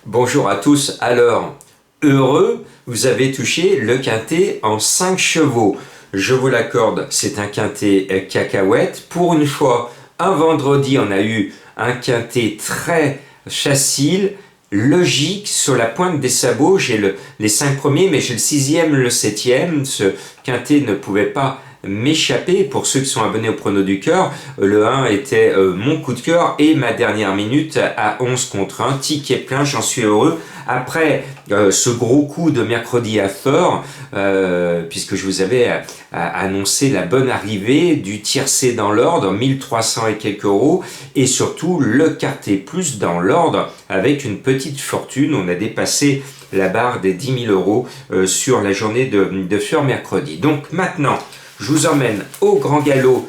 Bonjour à tous. Alors, heureux, vous avez touché le quintet en 5 chevaux. Je vous l'accorde, c'est un quintet cacahuète. Pour une fois, un vendredi, on a eu un quintet très facile, logique, sur la pointe des sabots. J'ai les 5 premiers, mais j'ai le 6e, le 7e. Ce quintet ne pouvait pas m'échapper. Pour ceux qui sont abonnés au prono du cœur, le 1 était mon coup de cœur et ma dernière minute à 11 contre 1, ticket plein, j'en suis heureux. Après ce gros coup de mercredi à Fort, puisque je vous avais annoncé la bonne arrivée du tiercé dans l'ordre, 1300 et quelques euros, et surtout le quartet plus dans l'ordre avec une petite fortune. On a dépassé la barre des 10 000 euros sur la journée de Fort mercredi. Donc maintenant, je vous emmène au grand galop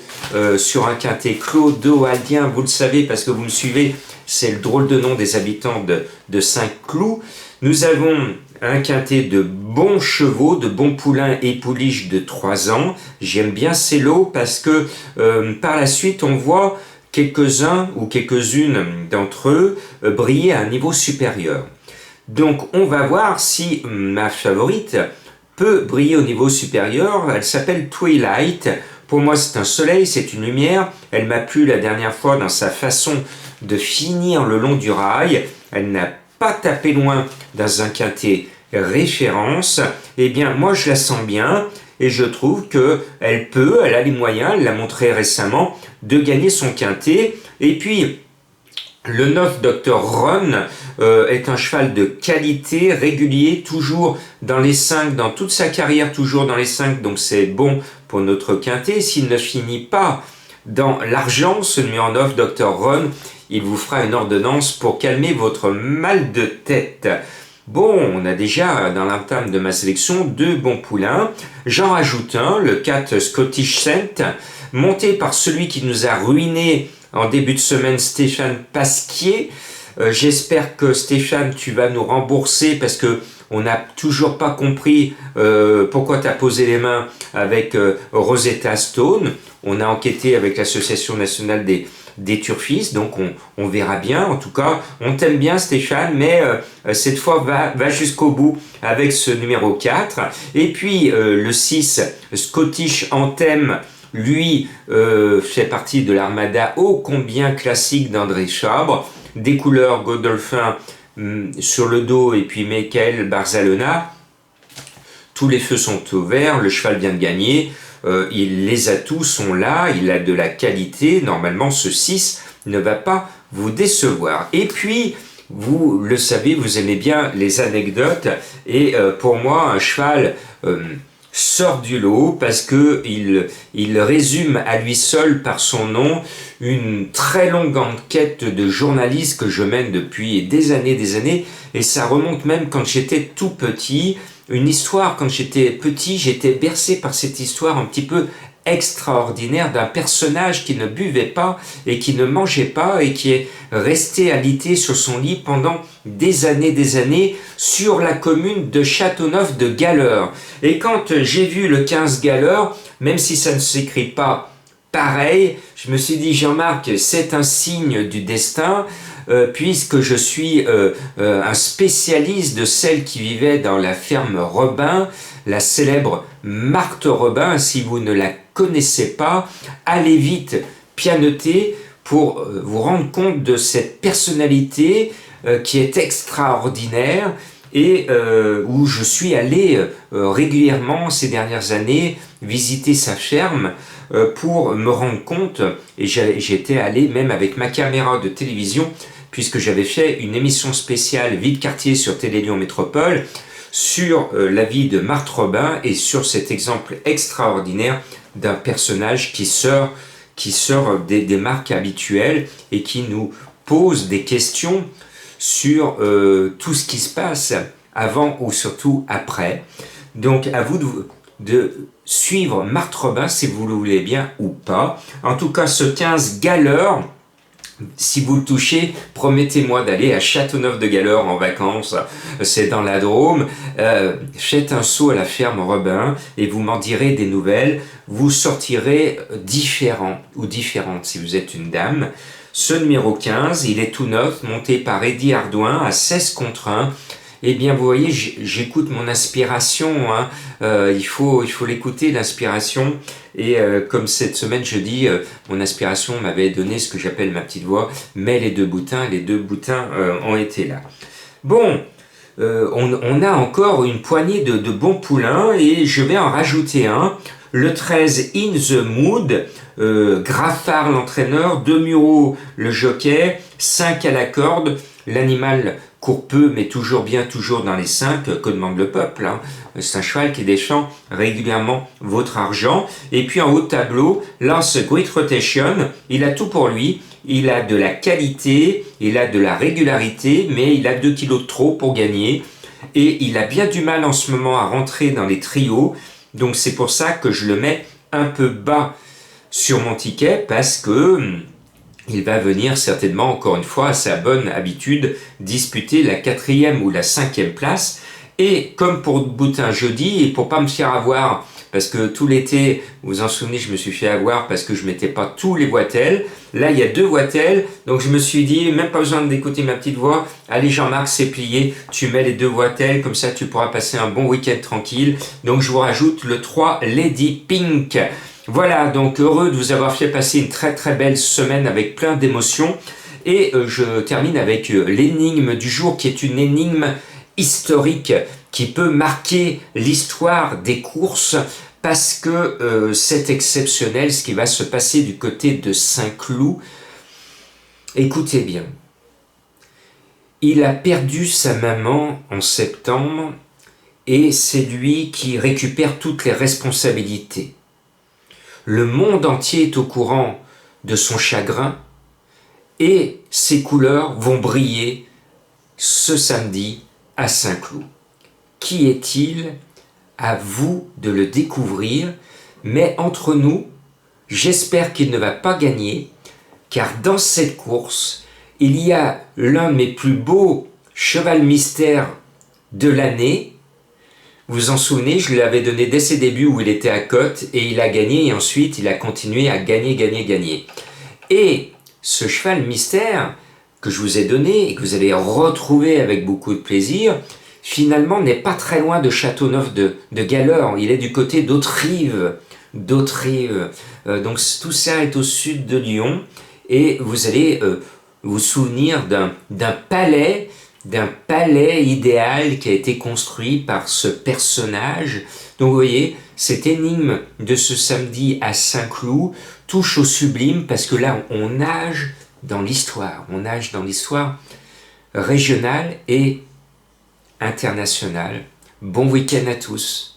sur un quintet clodoaldien. Vous le savez parce que vous me suivez, c'est le drôle de nom des habitants de Saint-Cloud. Nous avons un quintet de bons chevaux, de bons poulains et pouliches de 3 ans. J'aime bien ces lots parce que par la suite, on voit quelques-uns ou quelques-unes d'entre eux briller à un niveau supérieur. Donc on va voir si ma favorite peut briller au niveau supérieur. Elle s'appelle Twilight. Pour moi, c'est un soleil, c'est une lumière. Elle m'a plu la dernière fois dans sa façon de finir le long du rail. Elle n'a pas tapé loin dans un quintet référence. Eh bien, moi, je la sens bien et je trouve qu'elle a les moyens, elle l'a montré récemment, de gagner son quintet. Et puis, le 9 Dr Ron est un cheval de qualité, régulier, toujours dans les 5, dans toute sa carrière, toujours dans les 5, donc c'est bon pour notre quintet. S'il ne finit pas dans l'argent, ce numéro 9 Dr Ron, il vous fera une ordonnance pour calmer votre mal de tête. Bon, on a déjà dans l'entame de ma sélection 2 bons poulains. J'en rajoute un, le 4 Scottish Saint, monté par celui qui nous a ruiné en début de semaine, Stéphane Pasquier. J'espère que Stéphane, tu vas nous rembourser parce que on n'a toujours pas compris pourquoi tu as posé les mains avec Rosetta Stone. On a enquêté avec l'Association nationale des turfistes, donc on verra bien. En tout cas, on t'aime bien Stéphane, mais cette fois va jusqu'au bout avec ce numéro 4. Et puis le 6, Scottish Anthem, lui fait partie de l'armada ô combien classique d'André Chabre, des couleurs Godolphin sur le dos et puis Michael Barzalona. Tous les feux sont au vert, le cheval vient de gagner, les atouts sont là, il a de la qualité, normalement ce 6 ne va pas vous décevoir. Et puis, vous le savez, vous aimez bien les anecdotes, et pour moi, un cheval sort du lot parce que il résume à lui seul par son nom une très longue enquête de journaliste que je mène depuis des années, et ça remonte même quand j'étais tout petit. Une histoire, quand j'étais petit, j'étais bercé par cette histoire un petit peu extraordinaire d'un personnage qui ne buvait pas et qui ne mangeait pas et qui est resté alité sur son lit pendant des années sur la commune de Châteauneuf de Galleur. Et quand j'ai vu le 15 Galleur, même si ça ne s'écrit pas pareil, je me suis dit, Jean-Marc, c'est un signe du destin, puisque je suis un spécialiste de celle qui vivait dans la ferme Robin, la célèbre Marthe Robin. Si vous ne la connaissez pas, allez vite pianoter pour vous rendre compte de cette personnalité qui est extraordinaire et où je suis allé régulièrement ces dernières années visiter sa ferme pour me rendre compte, et j'étais allé même avec ma caméra de télévision puisque j'avais fait une émission spéciale Vie de quartier sur Télé Lyon Métropole sur la vie de Marthe Robin et sur cet exemple extraordinaire d'un personnage qui sort des marques habituelles et qui nous pose des questions sur tout ce qui se passe avant ou surtout après. Donc à vous de suivre Marthe Robin si vous le voulez bien ou pas. En tout cas, ce 15 Galleur Si vous le touchez, promettez-moi d'aller à Châteauneuf-de-Galeur en vacances, c'est dans la Drôme. Faites un saut à la ferme Robin et vous m'en direz des nouvelles. Vous sortirez différent ou différente si vous êtes une dame. Ce numéro 15, il est tout neuf, monté par Eddy Ardouin à 16 contre 1. Eh bien, vous voyez, j'écoute mon inspiration, hein. Il faut l'écouter, l'inspiration. Et comme cette semaine, je dis, mon inspiration m'avait donné ce que j'appelle ma petite voix, mais les deux boutins ont été là. Bon, on a encore une poignée de bons poulains et je vais en rajouter un. Le 13, In the Mood, Graffard l'entraîneur, Demureau le jockey, 5 à la corde, l'animal court peu mais toujours bien, toujours dans les 5, que demande le peuple, hein. C'est un cheval qui défend régulièrement votre argent. Et puis en haut de tableau, Lance Great Rotation, il a tout pour lui, il a de la qualité, il a de la régularité, mais il a 2 kilos de trop pour gagner. Et il a bien du mal en ce moment à rentrer dans les trios, donc c'est pour ça que je le mets un peu bas sur mon ticket, parce que il va venir certainement, encore une fois, à sa bonne habitude, disputer la 4e ou la 5e place. Et comme pour Boutin jeudi, et pour pas me faire avoir, parce que tout l'été, vous vous en souvenez, je me suis fait avoir parce que je mettais pas tous les voitelles. Là, il y a 2 voitelles, donc je me suis dit, même pas besoin d'écouter ma petite voix. Allez Jean-Marc, c'est plié, tu mets les 2 voitelles, comme ça tu pourras passer un bon week-end tranquille. Donc je vous rajoute le 3 Lady Pink. Voilà, donc heureux de vous avoir fait passer une très très belle semaine avec plein d'émotions. Et je termine avec l'énigme du jour, qui est une énigme historique qui peut marquer l'histoire des courses, parce que c'est exceptionnel ce qui va se passer du côté de Saint-Cloud. Écoutez bien. Il a perdu sa maman en septembre et c'est lui qui récupère toutes les responsabilités. Le monde entier est au courant de son chagrin et ses couleurs vont briller ce samedi à Saint-Cloud. Qui est-il? À vous de le découvrir, mais entre nous, j'espère qu'il ne va pas gagner, car dans cette course, il y a l'un de mes plus beaux cheval mystère de l'année. Vous vous en souvenez, je lui avais donné dès ses débuts où il était à cote et il a gagné, et ensuite il a continué à gagner. Et ce cheval mystère que je vous ai donné et que vous allez retrouver avec beaucoup de plaisir, finalement n'est pas très loin de Châteauneuf-de-Galeur. Il est du côté d'Autrive. Donc tout ça est au sud de Lyon et vous allez vous souvenir d'un palais idéal qui a été construit par ce personnage. Donc vous voyez, cette énigme de ce samedi à Saint-Cloud touche au sublime, parce que là on nage dans l'histoire, régionale et internationale. Bon week-end à tous.